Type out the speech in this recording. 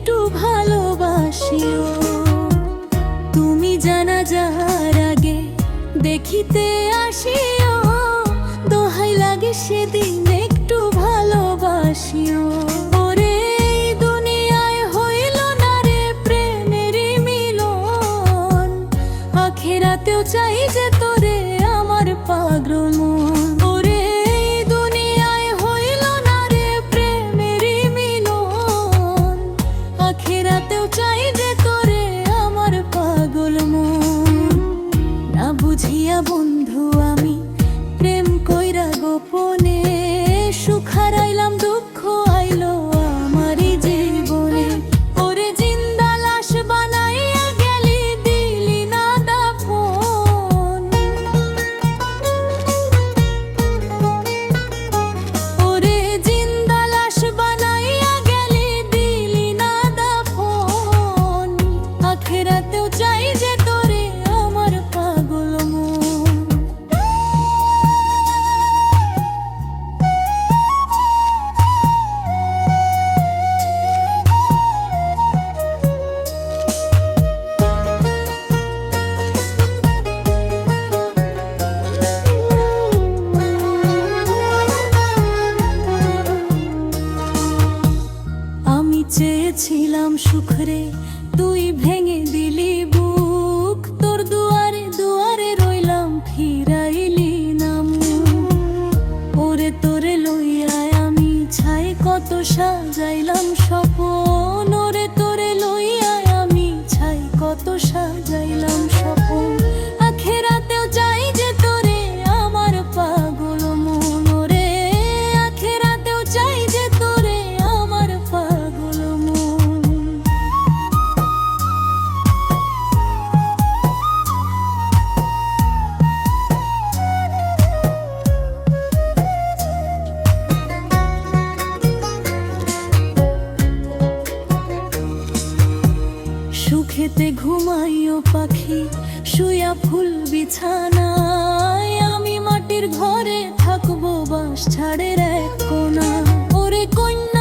একটু ভালোবাসিও। তুমি জানা যাওয়ার আগে দেখিতে আসিও, দোহাই লাগে সেদিন একটু ভালোবাসিও। ওরে এই দুনিয়ায় হইল না রে প্রেমেরই মিলন, আখেরাতেও চাই যে তোরে আমার পাগল মন। ওরে এই দুনিয়ায় হইল না রে প্রেমেরই মিলন, আখেরাতেও চাই যে তোরে আমার পাগল মন। না বুঝিয়া বন্ধু আমি প্রেম কইরা গোপনে, সুখ হারাইলাম দুঃখ আইলো আমারই জীবনে। ওরে জিন্দা লাশ বানাইয়া গেলি দিলি না দাফন, ওরে জিন্দা লাশ বানাইয়া গেলি দিলি না দাফন, আখেরাতেও চাই যে তোরে আমার পাগল মন। আমি চেয়েছিলাম সুখরে, তুই ভেঙে দিলি বুক, তোর দুয়ারে দুয়ারে রইলাম ফিরাইলি না মুখ। ওরে তোরে লইয়া আমি ছাই কত সাজাইলাম স্বপন, ওরে তোরে লইয়া আমি ছাই কত সাজাইলাম স্বপন, আখেরাতেও চাই যে তোরে আমার পাগল মন। ওরে আখেরাতেও চাই যে তোরে আমার পাগল মন। সুখেতে ঘুমাইও পাখি শুয়া ফুল বিছানায়, আমি মাটির ঘরে থাকবো বাঁশ ছাড়ের এক কোণা। ওরে কন্যা